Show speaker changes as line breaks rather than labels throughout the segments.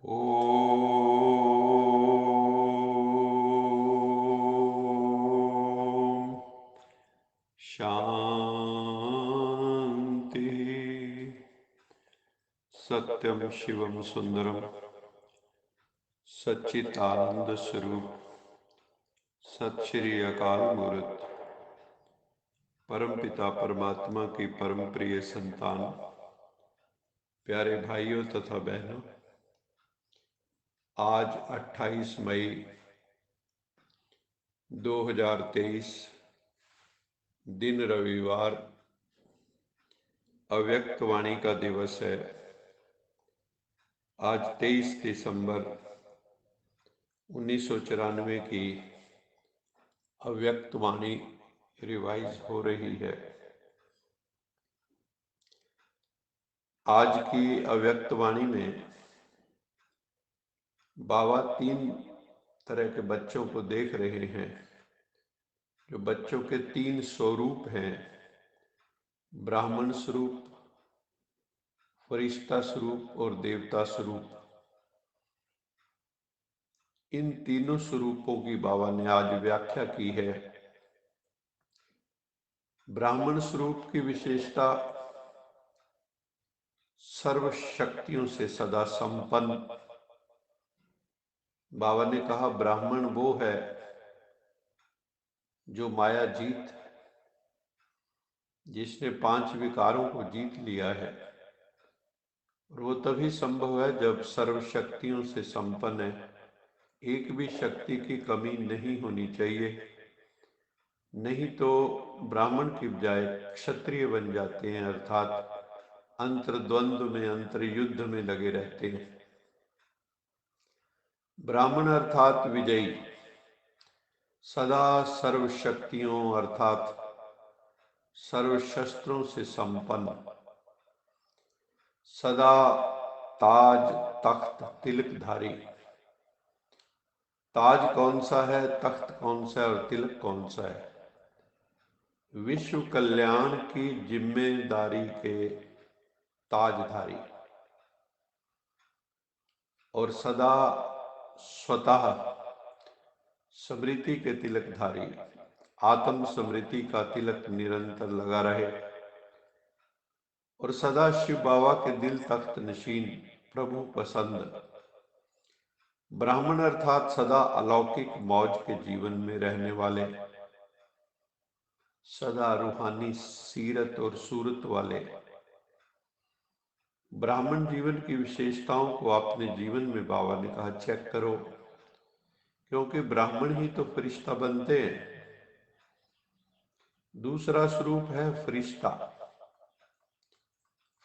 ओम शांति। सत्यम शिवम सुंदरम सच्चिदानंद स्वरूप सत श्री अकाल मूर्त परमपिता परमात्मा की परम प्रिय संतान, प्यारे भाइयों तथा बहनों, आज 28 मई 2023 दिन रविवार अव्यक्त वाणी का दिवस है। आज 23 दिसंबर 1994 की अव्यक्त वाणी रिवाइज हो रही है। आज की अव्यक्त वाणी में बाबा 3 तरह के बच्चों को देख रहे हैं, जो बच्चों के 3 स्वरूप हैं: ब्राह्मण स्वरूप, फरिश्ता स्वरूप और देवता स्वरूप। इन तीनों स्वरूपों की बाबा ने आज व्याख्या की है। ब्राह्मण स्वरूप की विशेषता सर्व शक्तियों से सदा संपन्न। बाबा ने कहा, ब्राह्मण वो है जो माया जीत, जिसने 5 विकारों को जीत लिया है। और वो तभी संभव है जब सर्व शक्तियों से संपन्न है। एक भी शक्ति की कमी नहीं होनी चाहिए, नहीं तो ब्राह्मण की बजाय क्षत्रिय बन जाते हैं, अर्थात अंतर्द्वंद्व में, अंतर्युद्ध में लगे रहते हैं। ब्राह्मण अर्थात विजयी, सदा सर्व शक्तियों अर्थात सर्व शस्त्रों से संपन्न, सदा ताज तख्त तिलकधारी। ताज कौन सा है, तख्त कौन सा है और तिलक कौन सा है? विश्व कल्याण की जिम्मेदारी के ताजधारी और सदा स्वतः स्मृति के तिलकधारी। आत्म स्मृति का तिलक निरंतर लगा रहे और सदा शिव बाबा के दिल तख्त नशीन, प्रभु पसंद। ब्राह्मण अर्थात सदा अलौकिक मौज के जीवन में रहने वाले, सदा रूहानी सीरत और सूरत वाले। ब्राह्मण जीवन की विशेषताओं को अपने जीवन में बाबा ने कहा चेक करो, क्योंकि ब्राह्मण ही तो फरिश्ता बनते हैं। दूसरा स्वरूप है फरिश्ता।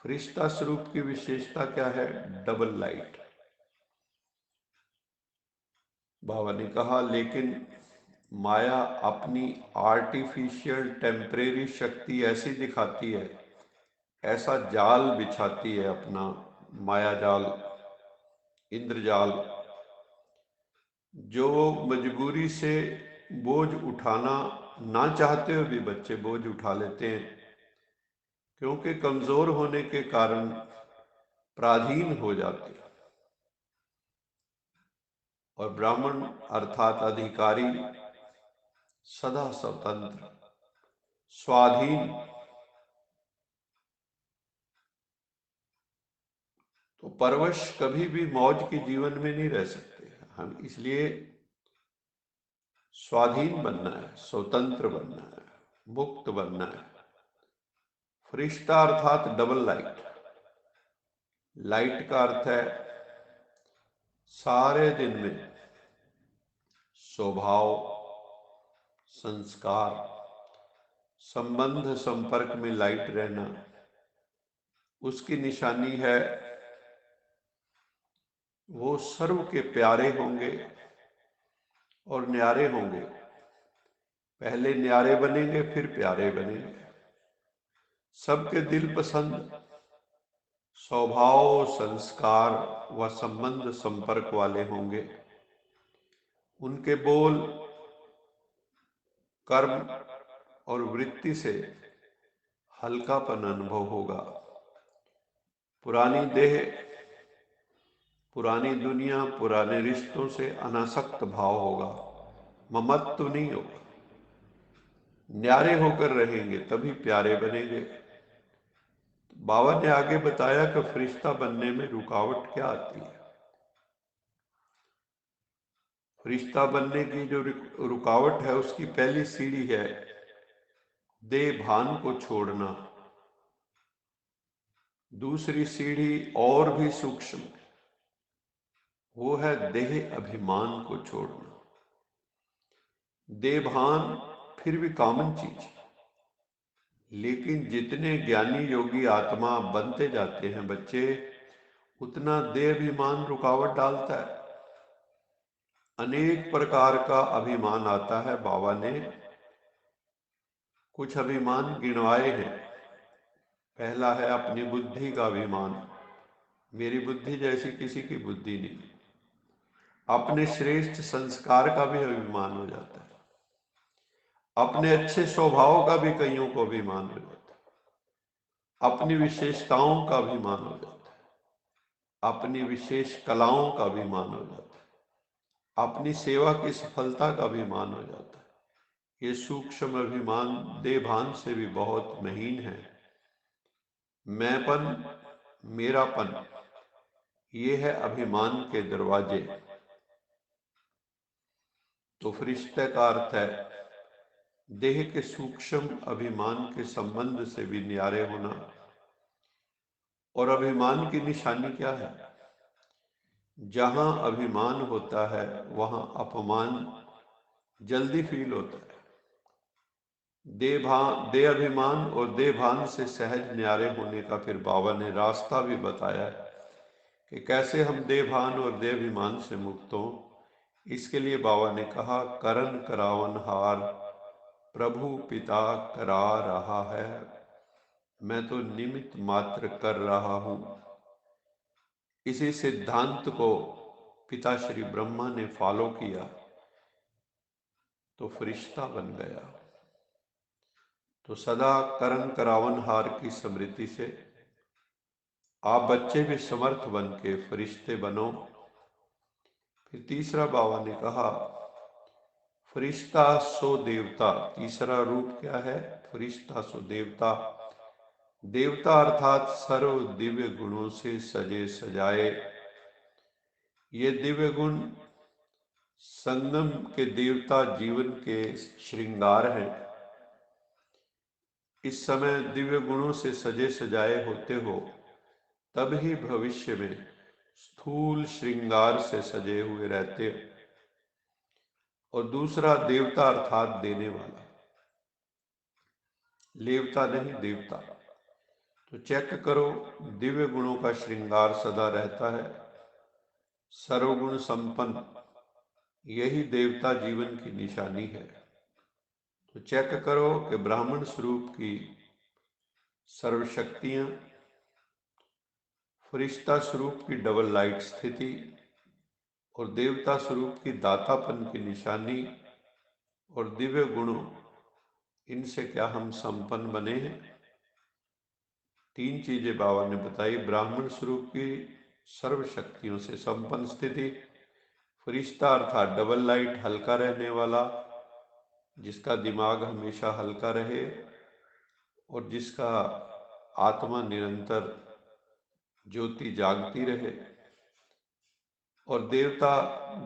फरिश्ता स्वरूप की विशेषता क्या है? Double light. बाबा ने कहा, लेकिन माया अपनी आर्टिफिशियल टेम्परेरी शक्ति ऐसी दिखाती है, ऐसा जाल बिछाती है, अपना माया जाल, इंद्रजाल, जो मजबूरी से बोझ उठाना ना चाहते हुए भी बच्चे बोझ उठा लेते हैं, क्योंकि कमजोर होने के कारण पराधीन हो जाते हैं। और ब्राह्मण अर्थात अधिकारी, सदा स्वतंत्र, स्वाधीन। तो परवश कभी भी मौज के जीवन में नहीं रह सकते। हम इसलिए स्वाधीन बनना है, स्वतंत्र बनना है, मुक्त बनना है। फरिश्ता अर्थात डबल लाइट। लाइट का अर्थ है सारे दिन में स्वभाव, संस्कार, संबंध, संपर्क में लाइट रहना। उसकी निशानी है वो सर्व के प्यारे होंगे और न्यारे होंगे। पहले न्यारे बनेंगे, फिर प्यारे बनेंगे। सबके दिल पसंद, स्वभाव, संस्कार व संबंध संपर्क वाले होंगे। उनके बोल, कर्म और वृत्ति से हल्कापन अनुभव होगा। पुरानी देह पुरानी दुनिया, पुराने रिश्तों से अनासक्त भाव होगा, ममत्व नहीं होगा। न्यारे होकर रहेंगे तभी प्यारे बनेंगे। बाबा ने आगे बताया कि फरिश्ता बनने में रुकावट क्या आती है। फरिश्ता बनने की जो रुकावट है, उसकी पहली सीढ़ी है देह भान को छोड़ना। दूसरी सीढ़ी और भी सूक्ष्म, वो है देह अभिमान को छोड़ना। देह भान फिर भी कॉमन चीज है, लेकिन जितने ज्ञानी योगी आत्मा बनते जाते हैं बच्चे, उतना देह अभिमान रुकावट डालता है। अनेक प्रकार का अभिमान आता है। बाबा ने कुछ अभिमान गिनवाए हैं। पहला है अपनी बुद्धि का अभिमान, मेरी बुद्धि जैसी किसी की बुद्धि नहीं। अपने श्रेष्ठ संस्कार का भी अभिमान हो जाता है। अपने अच्छे स्वभाव का भी कईयों को अभिमान हो जाता है। अपनी विशेषताओं का अभिमान हो जाता है। अपनी विशेष कलाओं का अभिमान हो जाता है। अपनी सेवा की सफलता का अभिमान हो जाता है। ये सूक्ष्म अभिमान देहभान से भी बहुत महीन है। मैंपन, मेरापन, ये है अभिमान के दरवाजे। तो फरिश्ते का अर्थ है देह के सूक्ष्म अभिमान के संबंध से भी न्यारे होना। और अभिमान की निशानी क्या है? जहां अभिमान होता है वहां अपमान जल्दी फील होता है। देह अभिमान और देहभान से सहज न्यारे होने का फिर बाबा ने रास्ता भी बताया है कि कैसे हम देहभान और देहाभिमान से मुक्त हों। इसके लिए बाबा ने कहा, करन करावन हार प्रभु पिता करा रहा है, मैं तो निमित्त मात्र कर रहा हूं। इसी सिद्धांत को पिता श्री ब्रह्मा ने फॉलो किया तो फरिश्ता बन गया। तो सदा करण करावन हार की स्मृति से आप बच्चे भी समर्थ बन के फरिश्ते बनो। फिर तीसरा बाबा ने कहा, फरिश्ता सो देवता। तीसरा रूप क्या है? फरिश्ता सो देवता। देवता अर्थात सर्व दिव्य गुणों से सजे सजाए। ये दिव्य गुण संगम के देवता जीवन के श्रृंगार हैं। इस समय दिव्य गुणों से सजे सजाए होते हो, तब ही भविष्य में स्थूल श्रृंगार से सजे हुए रहते हो। और दूसरा देवता अर्थात देने वाला, लेवता नहीं देवता। तो चेक करो, दिव्य गुणों का श्रृंगार सदा रहता है, सर्वगुण संपन्न, यही देवता जीवन की निशानी है। तो चेक करो कि ब्राह्मण स्वरूप की सर्वशक्तियां, फरिश्ता स्वरूप की डबल लाइट स्थिति और देवता स्वरूप की दातापन की निशानी और दिव्य गुणों, इनसे क्या हम संपन्न बने हैं? तीन चीजें बाबा ने बताई। ब्राह्मण स्वरूप की सर्व शक्तियों से संपन्न स्थिति, फरिश्ता अर्थात डबल लाइट, हल्का रहने वाला, जिसका दिमाग हमेशा हल्का रहे और जिसका आत्मा निरंतर ज्योति जागती रहे। और देवता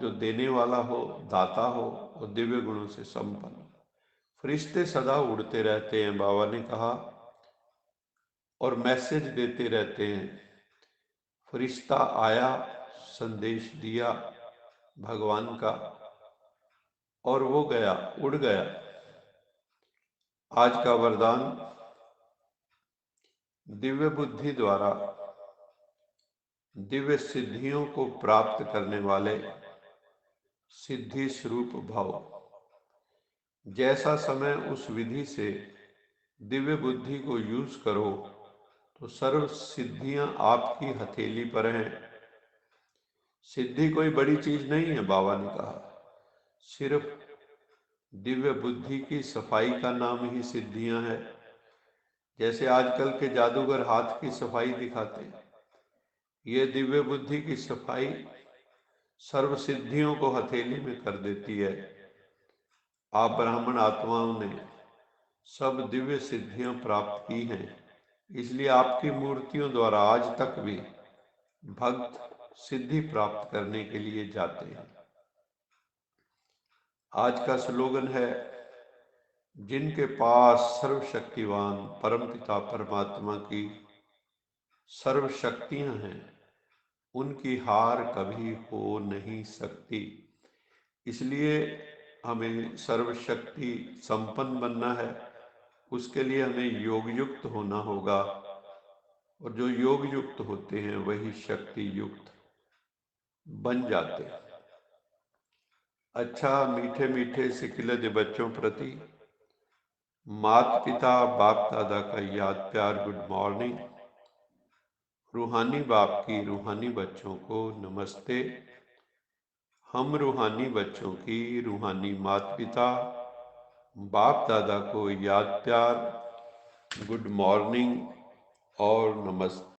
जो देने वाला हो, दाता हो और दिव्य गुणों से संपन्न। फरिश्ते सदा उड़ते रहते हैं, बाबा ने कहा, और मैसेज देते रहते हैं। फरिश्ता आया, संदेश दिया भगवान का, और वो गया, उड़ गया। आज का वरदान, दिव्य बुद्धि द्वारा दिव्य सिद्धियों को प्राप्त करने वाले सिद्धि स्वरूप भव। जैसा समय उस विधि से दिव्य बुद्धि को यूज करो तो सर्व सिद्धियां आपकी हथेली पर हैं। सिद्धि कोई बड़ी चीज नहीं है, बाबा ने कहा, सिर्फ दिव्य बुद्धि की सफाई का नाम ही सिद्धियां हैं। जैसे आजकल के जादूगर हाथ की सफाई दिखाते हैं, ये दिव्य बुद्धि की सफाई सर्व सिद्धियों को हथेली में कर देती है। आप ब्राह्मण आत्माओं ने सब दिव्य सिद्धियां प्राप्त की हैं, इसलिए आपकी मूर्तियों द्वारा आज तक भी भक्त सिद्धि प्राप्त करने के लिए जाते हैं। आज का स्लोगन है, जिनके पास सर्वशक्तिवान परमपिता परमात्मा की सर्व शक्तियां हैं, उनकी हार कभी हो नहीं सकती। इसलिए हमें सर्वशक्ति संपन्न बनना है। उसके लिए हमें योग युक्त होना होगा, और जो योग युक्त होते हैं वही शक्ति युक्त बन जाते हैं। अच्छा, मीठे मीठे सिकिलज बच्चों प्रति माता पिता बाप दादा का याद प्यार गुड मॉर्निंग। रूहानी बाप की रूहानी बच्चों को नमस्ते। हम रूहानी बच्चों की रूहानी माता पिता बाप दादा को याद प्यार गुड मॉर्निंग और नमस्ते।